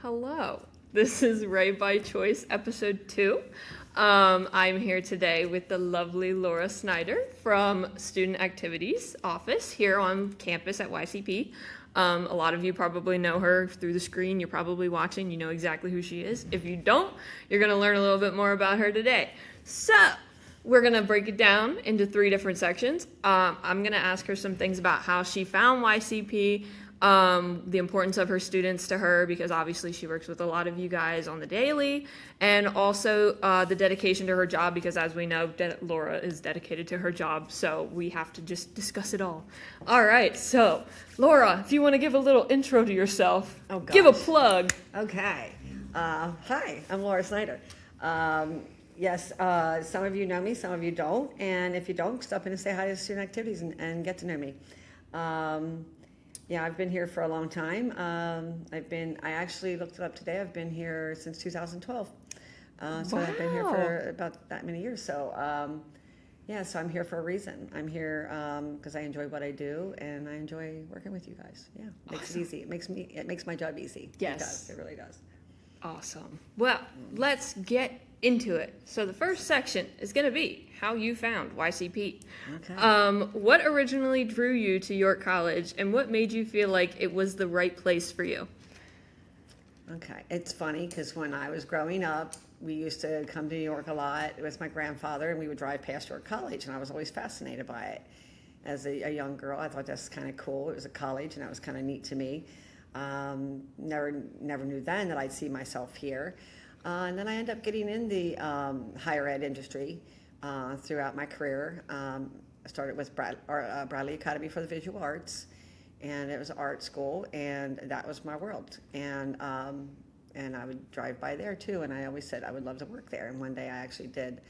Hello. This is Right by Choice, episode 2. I'm here today with the lovely Lora Snyder from Student Activities Office here on campus at YCP. A lot of you probably know her through the screen. You're probably watching. You know exactly who she is. If you don't, you're going to learn a little bit more about her today. So, we're going to break it down into 3 different sections. I'm going to ask her some things about how she found YCP, the importance of her students to her, because obviously she works with a lot of you guys on the daily, and also the dedication to her job, because as we know, Laura is dedicated to her job, so we have to just discuss it all. All right, so Laura, if you want to give a little intro to yourself, give a plug. Okay. Hi, I'm Lora Snyder. Yes, some of you know me, some of you don't, and if you don't, stop in and say hi to Student Activities and get to know me. Yeah, I've been here for a long time. I actually looked it up today. I've been here since 2012. So Wow. I've been here for about that many years. So, yeah, so I'm here for a reason. I'm here because I enjoy what I do, and I enjoy working with you guys. Yeah, makes it easy. It makes my job easy. Yes. It does. It really does. Awesome. Well, let's get into it. So the first section is going to be how you found YCP. Okay. What originally drew you to York College, and what made you feel like it was the right place for you? Okay, it's funny because when I was growing up, we used to come to New York a lot with my grandfather, and we would drive past York College, and I was always fascinated by it. As a young girl, I thought that's kind of cool. It was a college, and that was kind of neat to me. Never knew then that I'd see myself here. And then I ended up getting in the higher ed industry throughout my career. I started with Bradley Academy for the Visual Arts, and it was an art school, and that was my world. And I would drive by there too, and I always said I would love to work there. And one day I actually did,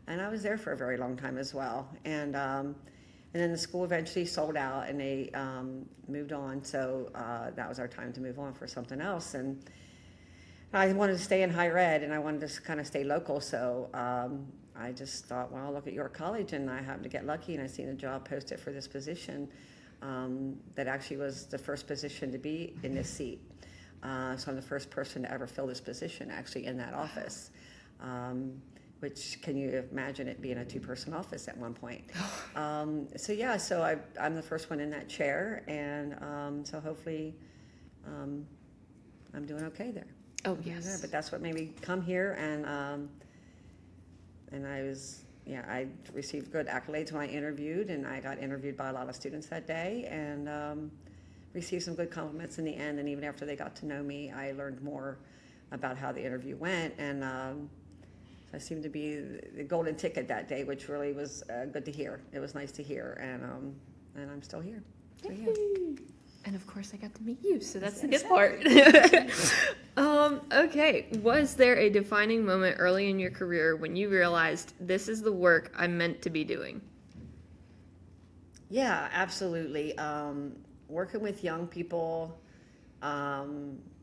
and I was there for a very long time as well. And then the school eventually sold out, and they moved on. So that was our time to move on for something else. And I wanted to stay in higher ed, and I wanted to kind of stay local. So I just thought, well, I'll look at York College, and I happened to get lucky, and I seen a job posted for this position that actually was the first position to be in this seat. So I'm the first person to ever fill this position actually in that office. Which, can you imagine it being a 2-person office at one point? So I'm the first one in that chair, and so hopefully I'm doing okay there. Oh, yes. But that's what made me come here, and I received good accolades when I interviewed, and I got interviewed by a lot of students that day, and received some good compliments in the end. And even after they got to know me, I learned more about how the interview went, and I seemed to be the golden ticket that day, which really was good to hear. It was nice to hear, and I'm still here. So, yeah. And of course I got to meet you, so that's the good part. Okay, was there a defining moment early in your career when you realized this is the work I'm meant to be doing? Yeah, absolutely. Working with young people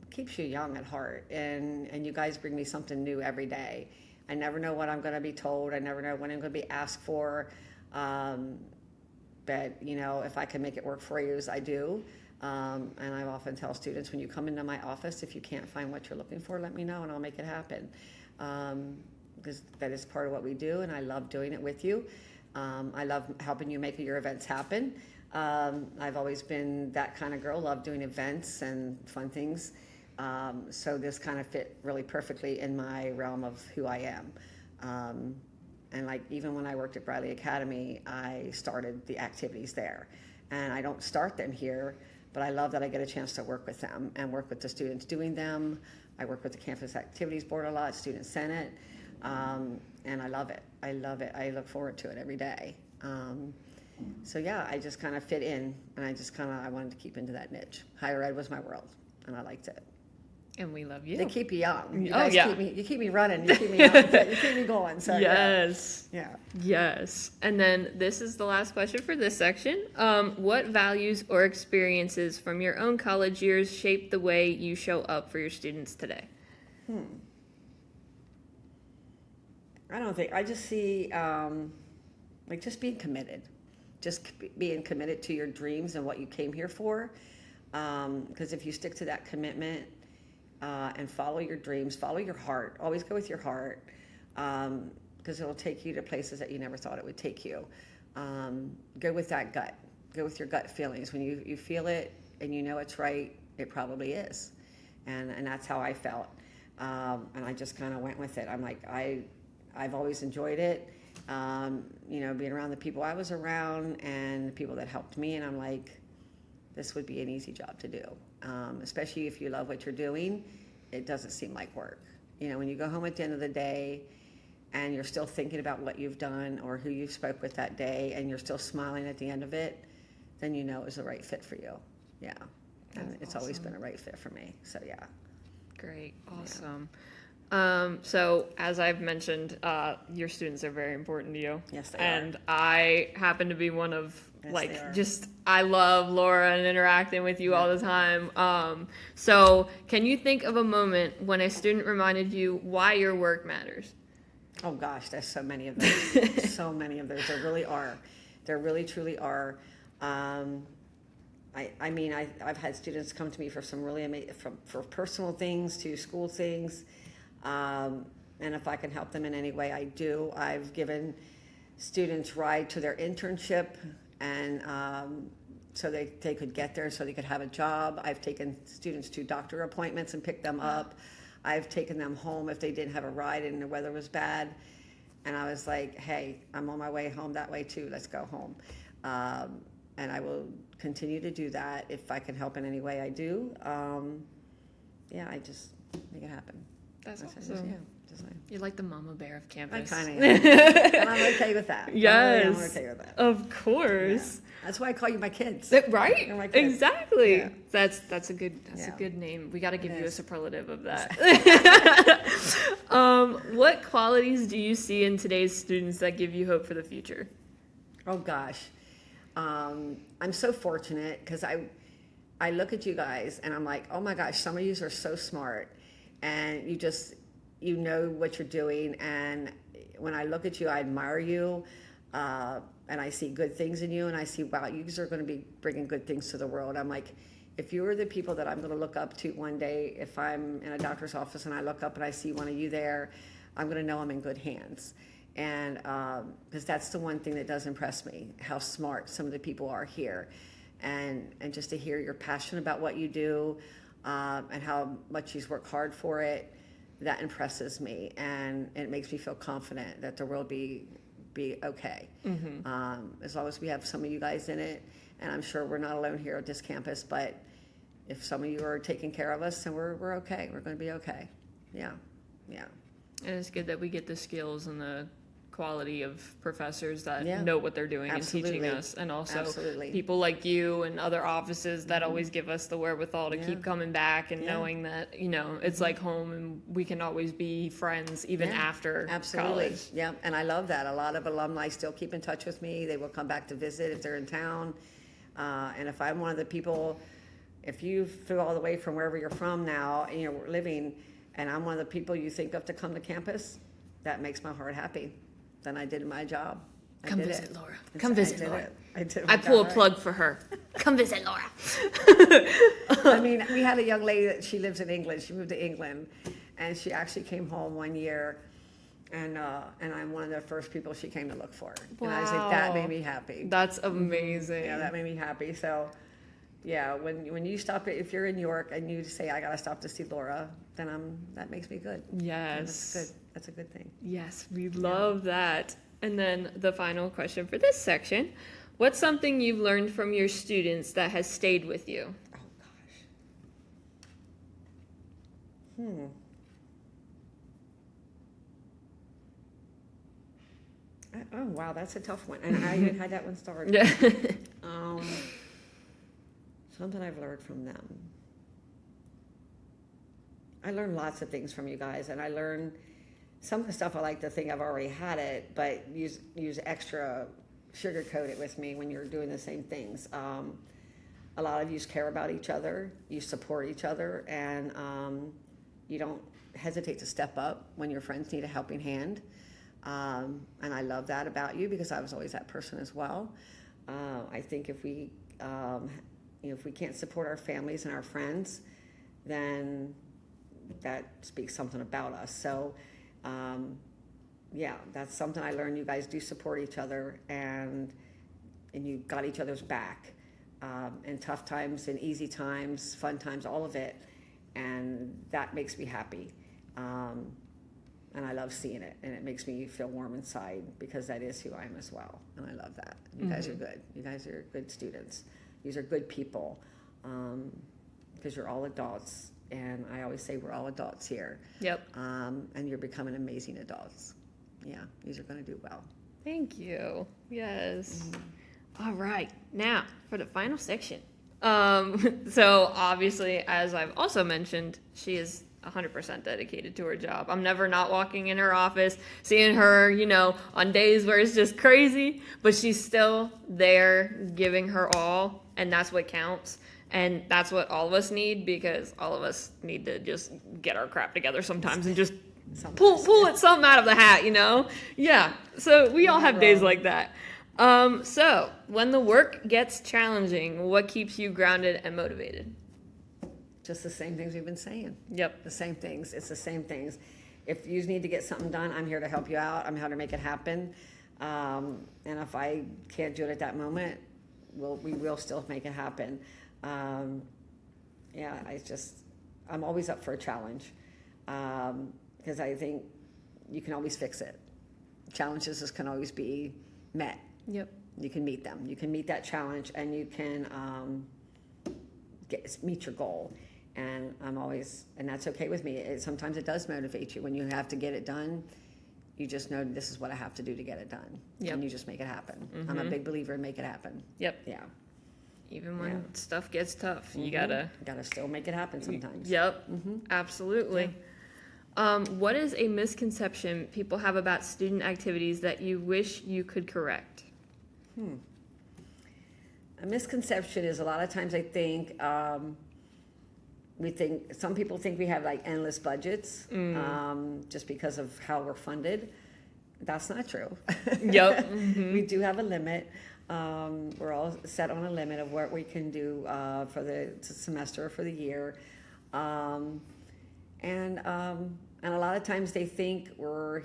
keeps you young at heart, and you guys bring me something new every day. I never know what I'm going to be told. I never know when I'm going to be asked for. But, if I can make it work for you, as I do. And I often tell students, when you come into my office, if you can't find what you're looking for, let me know and I'll make it happen. Because that is part of what we do, and I love doing it with you. I love helping you make your events happen. I've always been that kind of girl, love doing events and fun things. So this kind of fit really perfectly in my realm of who I am. And like even when I worked at Bradley Academy, I started the activities there. And I don't start them here, but I love that I get a chance to work with them and work with the students doing them. I work with the Campus Activities Board a lot, Student Senate, and I love it. I love it. I look forward to it every day. So yeah, I just kind of fit in, and I wanted to keep into that niche. Higher ed was my world, and I liked it. And we love you. They keep you young. You Oh, guys yeah. keep me running. You keep me young. You keep me going. So Yes. Yeah. Yes. And then this is the last question for this section. What values or experiences from your own college years shape the way you show up for your students today? I just see just being committed. Just being committed to your dreams and what you came here for. Because if you stick to that commitment, and follow your dreams, follow your heart. Always go with your heart, because it'll take you to places that you never thought it would take you. Go with that gut. Go with your gut feelings. When you feel it and you know it's right, it probably is. And that's how I felt. And I just kind of went with it. I'm like, I've always enjoyed it. Being around the people I was around and the people that helped me. And I'm like, this would be an easy job to do. Especially if you love what you're doing, it doesn't seem like work. When you go home at the end of the day and you're still thinking about what you've done or who you spoke with that day and you're still smiling at the end of it, then you know it was the right fit for you. Yeah. And it's awesome. Always been a right fit for me. So, yeah. Great. Awesome. So as I've mentioned, your students are very important to you. Yes, they and are. I happen to be one of, Yes, I love Lora and interacting with you all the time. So can you think of a moment when a student reminded you why your work matters? Oh gosh, there's so many of those. So many of those. There really are. There really, truly are. I've had students come to me for some really amazing, for personal things to school things. And if I can help them in any way, I do. I've given students ride to their internship and so they could get there, so they could have a job. I've taken students to doctor appointments and picked them up. I've taken them home if they didn't have a ride and the weather was bad. And I was like, hey, I'm on my way home that way too. Let's go home. And I will continue to do that. If I can help in any way, I do. I just make it happen. That's awesome. Just like, You're like the mama bear of I campus. kind of am. And I'm okay with that. Yes. I'm okay with that. Of course. Yeah. That's why I call you my kids. Right? They're my kids. Exactly. Yeah. That's a good name. We got to give you a is. superlative of that. What qualities do you see in today's students that give you hope for the future? Oh gosh. I'm so fortunate because I look at you guys and I'm like, oh my gosh, some of you are so smart and you know what you're doing. And when I look at you, I admire you. And I see good things in you and I see, wow, you guys are going to be bringing good things to the world. I'm like, if you are the people that I'm going to look up to one day, if I'm in a doctor's office and I look up and I see one of you there, I'm going to know I'm in good hands. And because that's the one thing that does impress me, how smart some of the people are here. And just to hear your passion about what you do and how much you work hard for it, that impresses me. And it makes me feel confident that the world be okay. Mm-hmm. As long as we have some of you guys in it, and I'm sure we're not alone here at this campus, but if some of you are taking care of us, then we're okay. We're going to be okay. Yeah. And it's good that we get the skills and the quality of professors that Yeah. know what they're doing Absolutely. and teaching us, and also Absolutely. people like you and other offices that always give us the wherewithal to Yeah. keep coming back and Yeah. knowing that it's like home and we can always be friends even Yeah. after Absolutely. college. Yeah, and I love that. A lot of alumni still keep in touch with me. They will come back to visit if they're in town. And if I'm one of the people, if you flew all the way from wherever you're from now, and you're living, and I'm one of the people you think of to come to campus, that makes my heart happy. Then I did my job. Come visit Lora. Come visit Lora. I pull a right. plug for her. Come visit Lora. I mean, we had a young lady that she lives in England. She moved to England, and she actually came home one year, and I'm one of the first people she came to look for. And I was like, that made me happy. That's amazing. Yeah, that made me happy. So, yeah, when you stop, if you're in New York and you say I gotta stop to see Lora, then that makes me good. Yes. Yeah, that's good. That's a good thing. Yes, we love that. And then the final question for this section. What's something you've learned from your students that has stayed with you? Oh gosh. Oh wow, that's a tough one. And I even had that one started. Something I've learned from them. I learned lots of things from you guys, and I learned some of the stuff I like to think I've already had it, but use extra, sugarcoat it with me when you're doing the same things. A lot of you care about each other, you support each other, and you don't hesitate to step up when your friends need a helping hand. And I love that about you because I was always that person as well. I think if we can't support our families and our friends, then that speaks something about us. So, yeah, that's something I learned. You guys do support each other, and you got each other's back in tough times, in easy times, fun times, all of it, and that makes me happy. And I love seeing it, and it makes me feel warm inside because that is who I am as well, and I love that. You guys are good. You guys are good students. These are good people because you're all adults, and I always say we're all adults here. Yep. And you're becoming amazing adults. Yeah, these are going to do well. Thank you. Yes. All right. Now for the final section. So obviously, as I've also mentioned, she is 100% dedicated to her job. I'm never not walking in her office, seeing her, on days where it's just crazy, but she's still there giving her all, and that's what counts. And that's what all of us need, because all of us need to just get our crap together sometimes and just pull something out of the hat, Yeah. So we all have days like that. So when the work gets challenging, what keeps you grounded and motivated? Just the same things we've been saying. Yep. The same things. It's the same things. If you need to get something done, I'm here to help you out. I'm here to make it happen. And if I can't do it at that moment, we will still make it happen. Yeah, I'm always up for a challenge because I think you can always fix it. Challenges just can always be met. Yep. You can meet them. You can meet that challenge, and you can meet your goal. And and that's okay with me. Sometimes it does motivate you when you have to get it done. You just know this is what I have to do to get it done. Yep. And you just make it happen. I'm a big believer in make it happen. Yep. Yeah. Even when stuff gets tough, you gotta still make it happen sometimes. Yep. Absolutely. Yeah. What is a misconception people have about student activities that you wish you could correct? A misconception is a lot of times I think some people think we have like endless budgets just because of how we're funded. That's not true. Yep. We do have a limit. We're all set on a limit of what we can do for the semester or for the year. And a lot of times they think we're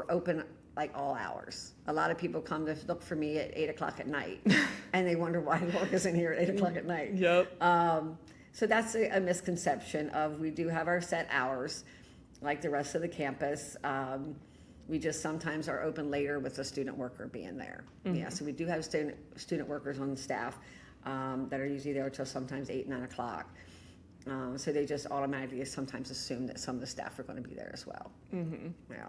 open like all hours. A lot of people come to look for me at 8 o'clock at night, and they wonder why Lora isn't here at 8 o'clock at night. Yep. So that's a misconception of we do have our set hours, like the rest of the campus. We just sometimes are open later with the student worker being there. Yeah, so we do have student workers on staff that are usually there till sometimes 8, 9 o'clock. So they just automatically sometimes assume that some of the staff are going to be there as well. Yeah.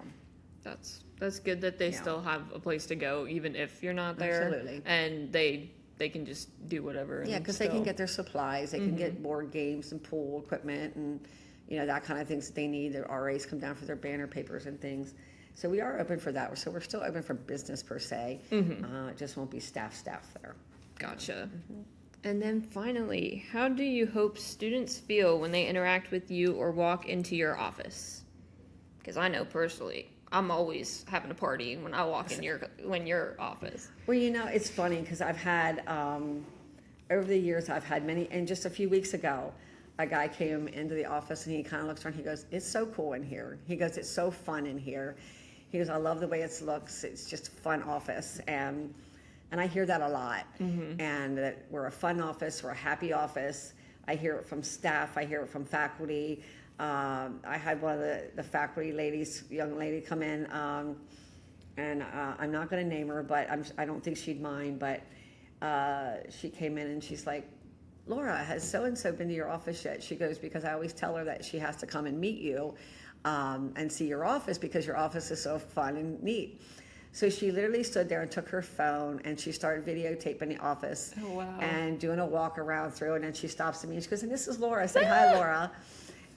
That's good that they still have a place to go even if you're not there. Absolutely. And they can just do whatever. Yeah, because they can get their supplies. They can get board games and pool equipment and that kind of things that they need. Their RAs come down for their banner papers and things. So we are open for that. So we're still open for business per se. It just won't be staff there. Gotcha. And then finally, how do you hope students feel when they interact with you or walk into your office? Because I know personally, I'm always having a party when I walk in your office. Well, it's funny because I've had, over the years, I've had many, and just a few weeks ago, a guy came into the office and he kind of looks around, he goes, "It's so cool in here." He goes, "It's so fun in here." He goes, "I love the way it looks. It's just a fun office." And I hear that a lot. And that we're a fun office, we're a happy office. I hear it from staff, I hear it from faculty. I had one of the faculty ladies, young lady, come in, and I'm not going to name her, but I don't think she'd mind, but she came in and she's like, "Lora, has so-and-so been to your office yet?" She goes, "Because I always tell her that she has to come and meet you and see your office because your office is so fun and neat." So she literally stood there and took her phone and she started videotaping the office. Oh, wow. And doing a walk around through, and then she stops at me and she goes, "And this is Lora." I say, "Hi, Lora."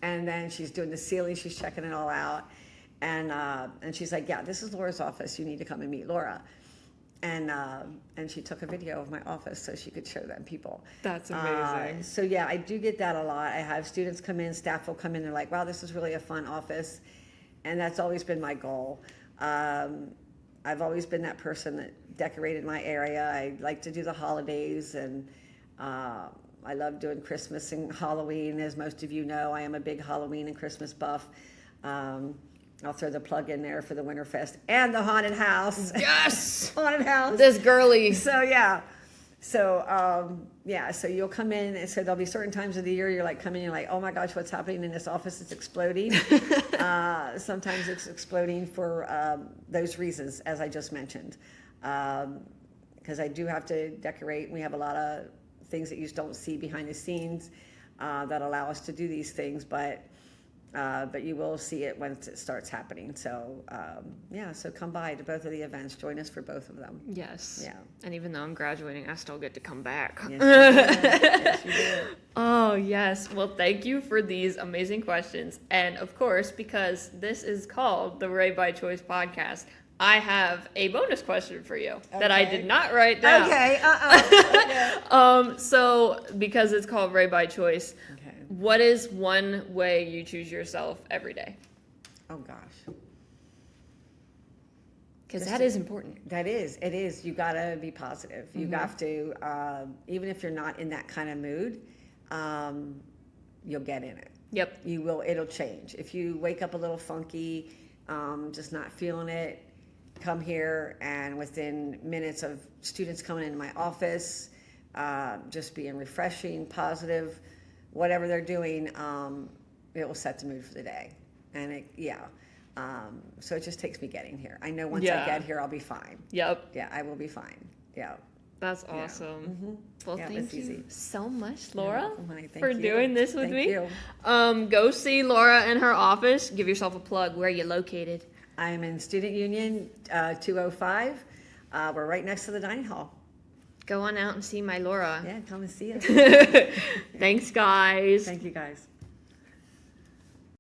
And then she's doing the ceiling, she's checking it all out. And she's like, "Yeah, this is Lora's office. You need to come and meet Lora." And she took a video of my office so she could show them people. That's amazing. So yeah, I do get that a lot. I have students come in, staff will come in, they're like, "Wow, this is really a fun office." And that's always been my goal. I've always been that person that decorated my area. I like to do the holidays and I love doing Christmas and Halloween. As most of you know, I am a big Halloween and Christmas buff. I'll throw the plug in there for the Winterfest and the haunted house. Yes! Haunted house. This girly. So yeah. So you'll come in, and so there'll be certain times of the year you're like coming, you're like, oh my gosh, what's happening in this office? It's exploding. Sometimes it's exploding for those reasons, as I just mentioned. Because I do have to decorate. We have a lot of things that you just don't see behind the scenes that allow us to do these things, but you will see it once it starts happening. So, so come by to both of the events. Join us for both of them. Yes. Yeah. And even though I'm graduating, I still get to come back. Yes, you do. Yes, you do. Oh, yes. Well, thank you for these amazing questions. And of course, because this is called the Ray by Choice podcast, I have a bonus question for you that I did not write down. Okay. Okay. So because it's called Ray by Choice, Okay. what is one way you choose yourself every day? Oh gosh. Because that is important. It is. You gotta be positive. You have to, even if you're not in that kind of mood, you'll get in it. Yep. You will, it'll change. If you wake up a little funky, just not feeling it, come here, and within minutes of students coming into my office, just being refreshing, positive, whatever they're doing, it will set the mood for the day. And so it just takes me getting here. I know once I get here, I'll be fine. Yep. Yeah, I will be fine. Yeah. That's awesome. Well, Yeah, thank it's you easy. so much, Laura, Honey, thank for you. doing this with Thank me. you. Go see Laura in her office. Give yourself a plug. Where are you located? I'm in Student Union 205. We're right next to the dining hall. Go on out and see my Laura. Yeah, come and see us. Thanks, guys. Thank you, guys.